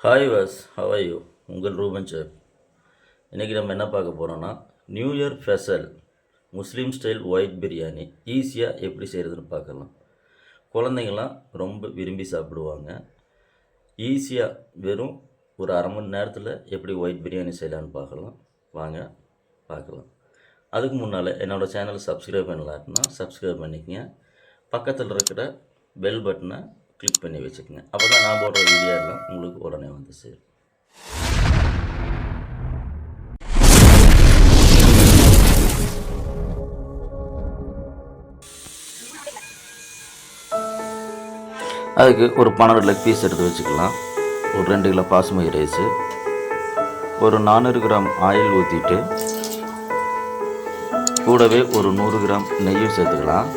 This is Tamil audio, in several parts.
Hi was how are you உங்கள் ரூபன் சார். இன்றைக்கி நம்ம என்ன பார்க்க போகிறோன்னா நியூ இயர் ஸ்பெஷல் முஸ்லீம் ஸ்டைல் ஒயிட் பிரியாணி ஈஸியாக எப்படி செய்கிறதுன்னு பார்க்கலாம். குழந்தைங்களாம் ரொம்ப விரும்பி சாப்பிடுவாங்க. ஈஸியாக வெறும் ஒரு அரை மணி நேரத்தில் எப்படி ஒயிட் பிரியாணி செய்யலான்னு பார்க்கலாம். அதுக்கு முன்னால் என்னோடய சேனல் சப்ஸ்கிரைப் பண்ணலான்னா சப்ஸ்கிரைப் பண்ணிக்கங்க. பக்கத்தில் இருக்கிற பெல் பட்டனை கிளிக் பண்ணி வச்சுக்கோங்க. அப்போ தான் நான் போடுற வீடியோ எல்லாம் உங்களுக்கு உடனே வந்து சேரும். அதுக்கு ஒரு 12 லெக் பீஸ் எடுத்து வச்சுக்கலாம். ஒரு 2 கிலோ பாசுமதி ரைஸு, ஒரு 400 கிராம் ஆயில் ஊற்றிட்டு கூடவே ஒரு 100 கிராம் நெய்யும் சேர்த்துக்கலாம்.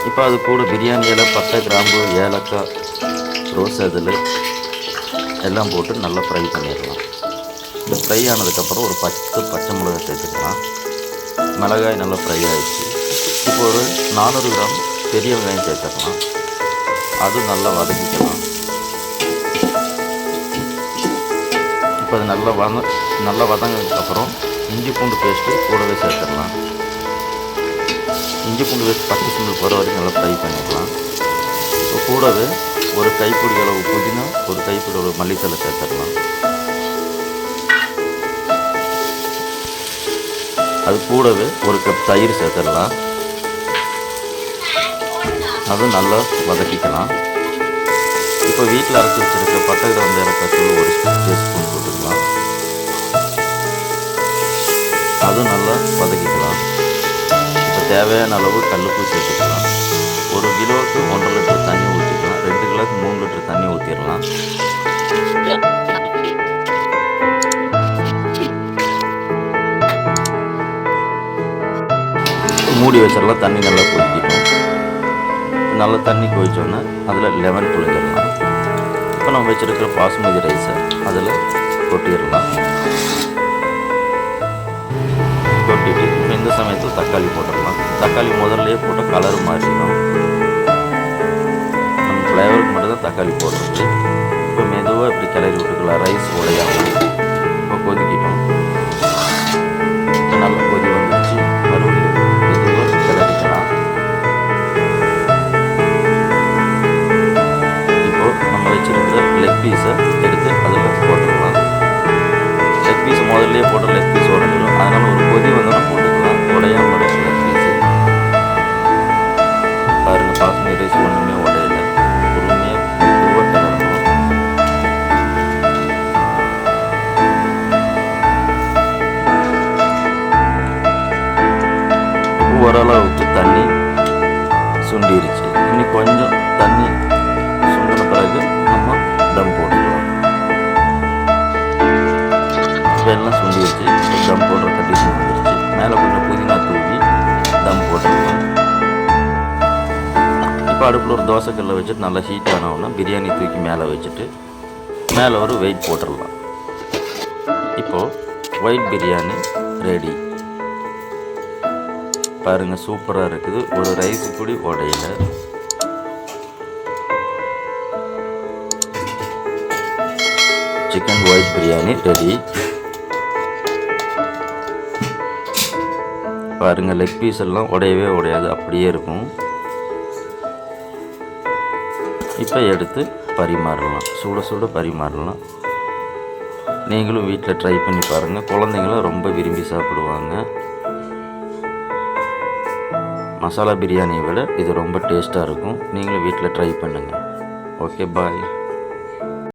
இப்போ அது கூட பிரியாணி இலை, பட்டை, கிராம்பு, ஏலக்காய், ரோஸ் அதில் எல்லாம் போட்டு நல்லா ஃப்ரை பண்ணிடலாம். இந்த ஃப்ரை ஆனதுக்கப்புறம் ஒரு 10 பச்சை மிளகாய் சேர்த்துக்கலாம். மிளகாய் நல்லா ஃப்ரை ஆகிடுச்சு. இப்போ ஒரு 400 கிராம் பெரிய வெங்காயம் சேர்த்துக்கலாம். அது நல்லா வதக்கிக்கலாம். இப்போ அது நல்லா வதங்கினதுக்கப்புறம் இஞ்சி பூண்டு பேஸ்ட்டு கூடவே சேர்த்துடலாம். இஞ்சி பூண்டு பேஸ்ட் பச்சை ஸ்மெல் போகிற வரைக்கும் நல்லா ஃப்ரை பண்ணிக்கலாம். இப்போ கூடவே ஒரு கைப்பிடி அளவு புதினா, ஒரு கைப்பிடி அளவு மல்லித்தலை சேர்த்துடலாம். அது கூடவே ஒரு கப் தயிர் சேர்த்துடலாம். அதுவும் நல்லா வதக்கிக்கலாம். இப்போ வீட்டில் அரைச்சி வச்சுருக்க பட்டை, கிராம்பு, ஏலக்காய் தூள் ஒரு டீஸ்பூன் போட்டுக்கலாம். அதுவும் நல்லா வதக்கிக்கலாம். இப்போ தேவையான அளவு கல்லுப்பு சேர்த்துக்கலாம். ஒரு கிலோவுக்கு 1.5 லிட்டர் தண்ணி ஊற்றிக்கலாம். 2 கிலோவுக்கு 3 லிட்டர் தண்ணி ஊற்றிடலாம். மூடி வச்சிடலாம். தண்ணி நல்லா கொதிக்கட்டும். நல்லா தண்ணி கொதிச்சோன்னா அதில் லெமன் புழிஞ்சிடலாம். இப்போ நம்ம வச்சுருக்கிற பாசுமதி ரைஸை அதில் கொட்டிடலாம். கொட்டிட்டு இப்போ இந்த சமயத்தில் தக்காளி போட்டுடலாம். தக்காளி முதல்லையே போட்டு கலர் மாறிடும். நம்ம ஃப்ளேவருக்கு மட்டும் தான் தக்காளி போடுறது. இப்போ மெதுவாக இப்படி கிளறி விட்டுக்கலாம். ரைஸ் உடையாமல் இப்போ கொதிக்கிட்டோம். இப்போ நல்லா கொதி வந்துடுச்சு. மறுபடியும் மெதுவாக கிளறிக்கலாம். இப்போது நம்ம வச்சுருக்கிற லெக் பீஸை எடுத்து அதில் போட்டுடலாம். லெக் பீஸ் முதல்லையே போட்டு லெக் பீஸ் உடஞ்சிடும். அதனால் ஒரு கொதி வந்தோன்னா போட்டுக்கலாம். உடையாமல் இருக்கும் லெக் பீஸு. பாருங்கள், பாசுமதி ரைஸ் ஒன்றுமே உடையல. பொறுமையாக மெதுவாக கிளறணும். ஓரளவுக்கு தண்ணி சுண்டிருச்சு. இன்னும் கொஞ்சம் தண்ணி சுண்டின பிறகு நம்ம தம் போட்டுக்கலாம். எல்லாம் சுண்டிருச்சு. தம் போடுற கண்டிஷன் வந்துருச்சு. மேலே கொஞ்சம் புதினா தூவி தம் போட்டுருக்கலாம். இப்போ அடுப்பில் ஒரு தோசைக்கல்லை வச்சுட்டு நல்லா ஹீட் ஆனவுடனே பிரியாணி தூக்கி மேலே வச்சுட்டு மேலே ஒரு வெயிட் போட்டுடலாம். இப்போது ஒயிட் பிரியாணி ரெடி. பாருங்கள், சூப்பராக இருக்குது. ஒரு ரைஸ் கூடி உடையில. Chicken white biryani ready. பாருங்கள், லெக் பீஸ் எல்லாம் உடையவே உடையாது, அப்படியே இருக்கும். இப்போ எடுத்து பரிமாறலாம். சுட சுட பரிமாறலாம். நீங்களும் வீட்டில் ட்ரை பண்ணி பாருங்கள். குழந்தைங்களும் ரொம்ப விரும்பி சாப்பிடுவாங்க. மசாலா பிரியாணியை விட இது ரொம்ப டேஸ்ட்டாக இருக்கும். நீங்களும் வீட்டில் ட்ரை பண்ணுங்கள். ஓகே, பாய்.